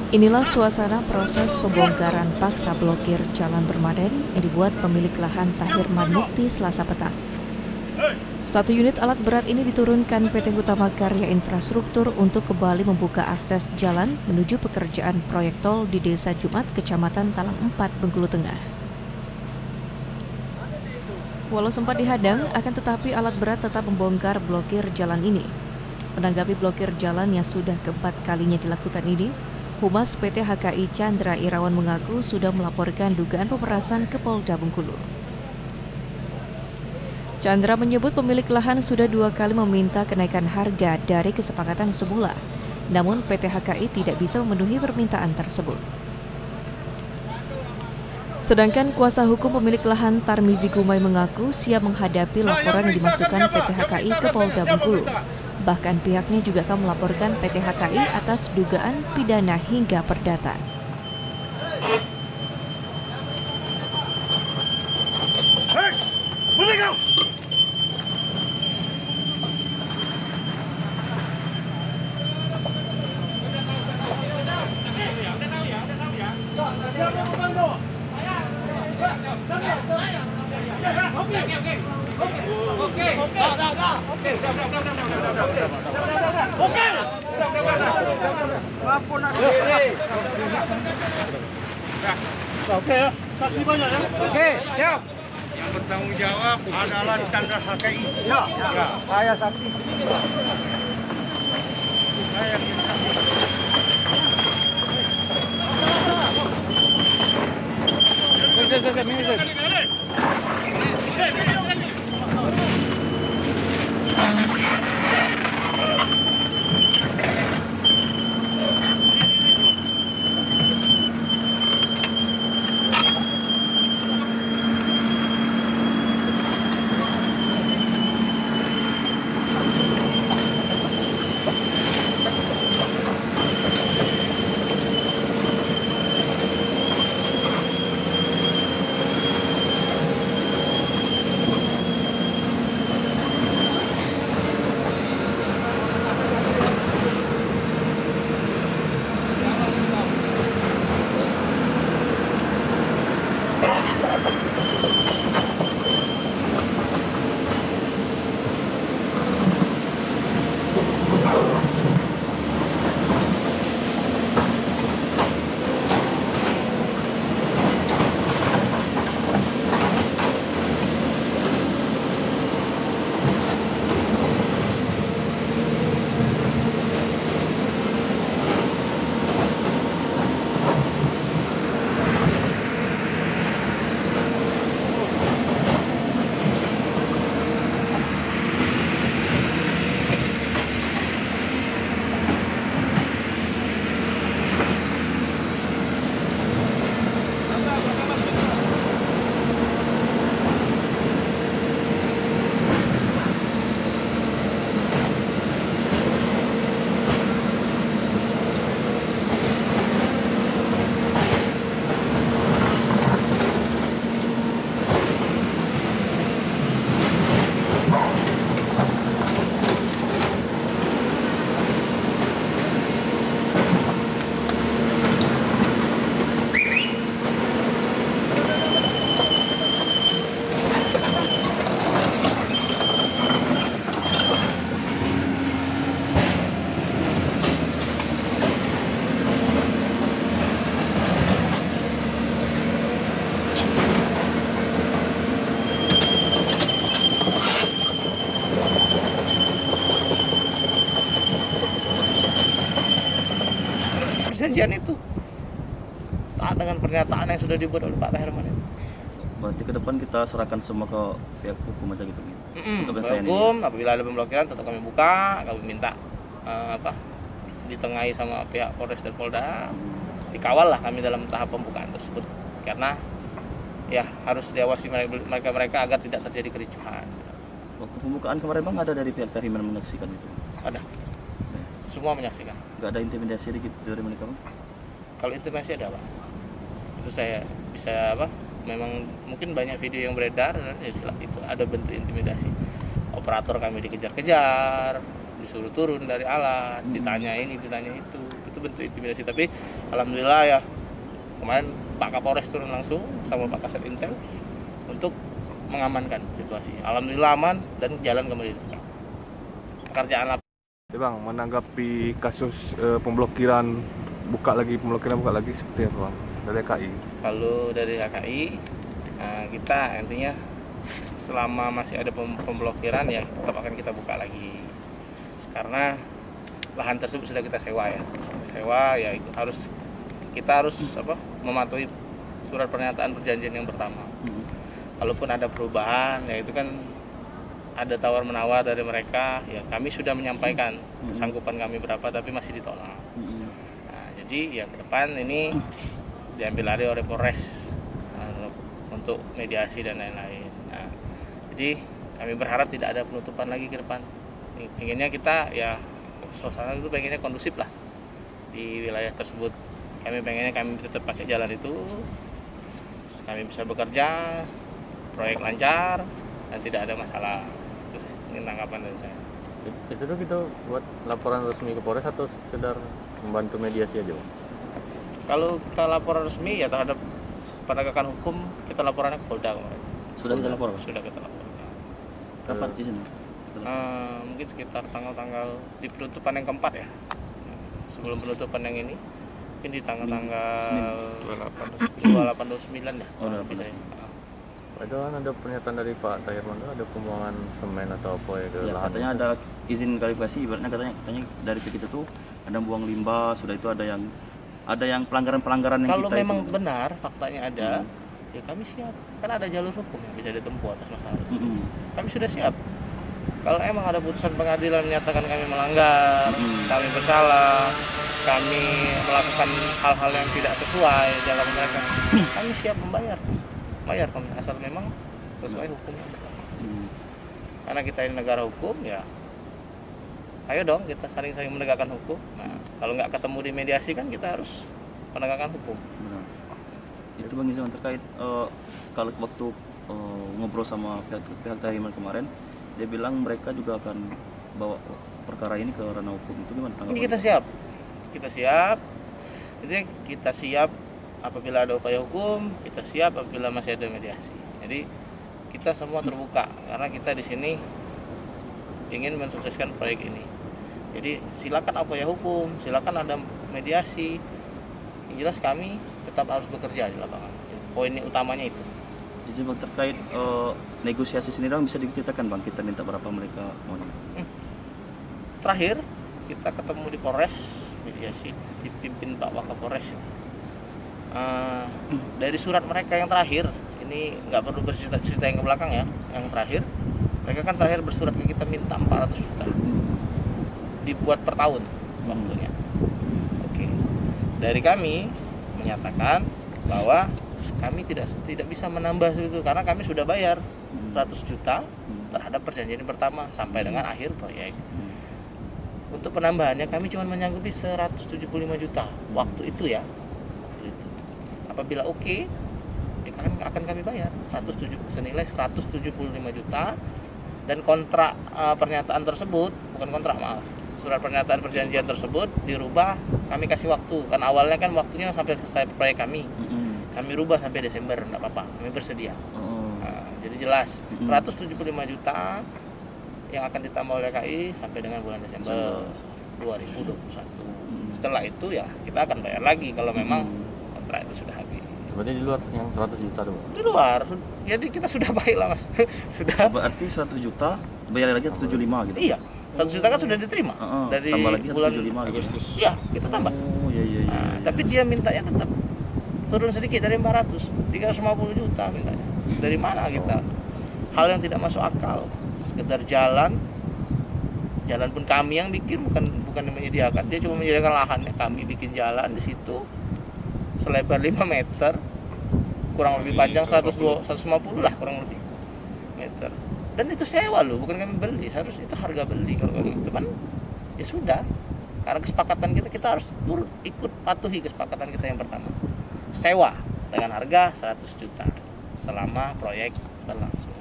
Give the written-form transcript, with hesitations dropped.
Inilah suasana proses pembongkaran paksa blokir jalan Permanen yang dibuat pemilik lahan Tahirman Mukti Selasa petang. Satu unit alat berat ini diturunkan PT Hutama Karya Infrastruktur untuk kembali membuka akses jalan menuju pekerjaan proyek tol di Desa Jumat, Kecamatan Talang 4, Bengkulu Tengah. Walau sempat dihadang, akan tetapi alat berat tetap membongkar blokir jalan ini. Menanggapi blokir jalan yang sudah keempat kalinya dilakukan ini, Humas PT HKI Chandra Irawan mengaku sudah melaporkan dugaan pemerasan ke Polda Bengkulu. Chandra menyebut pemilik lahan sudah 2 kali meminta kenaikan harga dari kesepakatan semula, namun PT HKI tidak bisa memenuhi permintaan tersebut. Sedangkan kuasa hukum pemilik lahan Tarmizi Gumai mengaku siap menghadapi laporan yang dimasukkan PT HKI ke Polda Bengkulu. Bahkan pihaknya juga akan melaporkan PT HKI atas dugaan pidana hingga perdata. Oke ya, saksi banyak ya. Oke, siap. Yang bertanggung jawab adalah Chandra HKI. Ya, saya saksi. Saya yang perjanjian itu dengan pernyataan yang sudah dibuat oleh Pak Tahirman itu. Berarti ke depan kita serahkan semua ke pihak hukum aja gitu. Untuk Hukum, apabila ada pemblokiran tetap kami buka, kami minta ditengahi sama pihak Polres dan Polda, dikawal lah kami dalam tahap pembukaan tersebut. Karena ya harus diawasi mereka agar tidak terjadi kericuhan. Waktu pembukaan kemarin bang ada dari pihak Tahirman menyaksikan itu? Ada. Semua menyaksikan. Nggak ada intimidasi dikit dari mereka bang? Kalau intimidasi ada Pak. Itu saya bisa memang mungkin banyak video yang beredar dan itu ada bentuk intimidasi. Operator kami dikejar-kejar, disuruh turun dari alat, ditanya ini, ditanya itu. itu bentuk intimidasi. Tapi alhamdulillah ya kemarin Pak Kapolres turun langsung sama Pak Kasat Intel untuk mengamankan situasi. Alhamdulillah aman dan jalan kembali dibuka. Pekerjaan apa? Ya Bang, menanggapi kasus pemblokiran buka lagi seperti apa Bang dari KI? Kalau dari HKI kita intinya selama masih ada pemblokiran ya tetap akan kita buka lagi karena lahan tersebut sudah kita sewa ya kita harus mematuhi surat pernyataan perjanjian yang pertama. Kalaupun ada perubahan ya itu kan ada tawar menawar dari mereka ya kami sudah menyampaikan kesanggupan kami berapa tapi masih ditolak. Nah, jadi ya ke depan ini diambil alih oleh Polres untuk mediasi dan lain-lain. Nah, jadi kami berharap tidak ada penutupan lagi ke depan. Inginnya kita ya suasana itu pengennya kondusif lah di wilayah tersebut. Kami pengennya kami tetap pakai jalan itu, kami bisa bekerja, proyek lancar dan tidak ada masalah. Itu ini tanggapan dari saya. Itu tuh kita buat laporan resmi ke Polres atau sekedar membantu mediasi aja Bang? Kalau kita laporan resmi ya terhadap penegakan hukum kita laporannya ke Polda kemarin. Sudah kita lapor? Sudah kita lapor. Kapan izin? Mungkin sekitar tanggal-tanggal di penutupan yang keempat ya. Sebelum penutupan yang ini mungkin di tanggal 28-29 ya. Oh, bisa ya. Padahal kan ada pernyataan dari Pak Tahir Mando ada pembuangan semen atau apa ya ke Ya, lahan. katanya ada izin klarifikasi, ibaratnya katanya dari kita tuh ada buang limbah, sudah itu ada yang pelanggaran yang Kalau kita memang itu. benar faktanya ada, ya kami siap. Kan ada jalur hukum yang bisa ditempuh atas masalah tersebut. Kami sudah siap. Kalau emang ada putusan pengadilan menyatakan kami melanggar, kami bersalah, kami melakukan hal-hal yang tidak sesuai dalam mereka, kami siap bayar kami asal memang sesuai hukumnya. Karena kita ini negara hukum ya, ayo dong kita saling-saling menegakkan hukum. Nah, kalau nggak ketemu di mediasi kan kita harus penegakan hukum. Benar. Itu Bang Izan terkait kalau waktu ngobrol sama pihak Tahir kemarin, dia bilang mereka juga akan bawa perkara ini ke ranah hukum. Itu gimana tanggapan? Ini kita siap. Jadi kita siap apabila ada upaya hukum, kita siap apabila masih ada mediasi. Jadi kita semua terbuka karena kita di sini ingin mensukseskan proyek ini. Jadi silakan upaya hukum, silakan ada mediasi. Yang jelas kami tetap harus bekerja di lapangan. Poin utamanya itu. Izin Bang terkait negosiasi sendiri Bang, bisa diceritakan Bang, kita minta berapa mereka mau? Terakhir kita ketemu di Polres, mediasi dipimpin Pak Wakapolres. Dari surat mereka yang terakhir, ini nggak perlu bercerita yang ke belakang ya, yang terakhir mereka kan terakhir bersurat ke kita minta 400 juta dibuat per tahun waktunya. Oke. Dari kami menyatakan bahwa kami tidak bisa menambah itu karena kami sudah bayar 100 juta terhadap perjanjian pertama sampai dengan akhir proyek. Untuk penambahannya kami cuma menyanggupi 175 juta waktu itu ya. Apabila oke, ya akan kami bayar senilai 175 juta dan kontrak pernyataan tersebut, bukan kontrak maaf, surat pernyataan perjanjian tersebut dirubah, kami kasih waktu kan awalnya kan waktunya sampai selesai proyek kami, kami rubah sampai Desember, enggak apa-apa, kami bersedia. Jadi jelas 175 juta yang akan ditambah oleh KI sampai dengan bulan Desember 2021. Setelah itu ya kita akan bayar lagi kalau memang kontrak itu sudah habis. Berarti di luar yang 100 juta dong? Di luar, jadi kita sudah baik lah Mas. Sudah. Berarti 100 juta bayar lagi 75 gitu? Iya, 100 juta kan sudah diterima dari tambah lagi bulan 75 Agustus. Iya, kita tambah. Oh iya. Tapi dia mintanya tetap turun sedikit dari 400, 350 juta mintanya. Dari mana kita? Hal yang tidak masuk akal. Sekedar jalan pun kami yang bikin, bukan yang menyediakan. Dia cuma menyediakan lahannya, kami bikin jalan di situ selebar 5 meter, kurang lebih panjang 150 lah kurang lebih meter. Dan itu sewa loh, bukan kami beli. Harus itu harga beli kalau kami itu kan ya sudah. Karena kesepakatan kita harus ikut patuhi kesepakatan kita yang pertama. Sewa dengan harga 100 juta selama proyek berlangsung.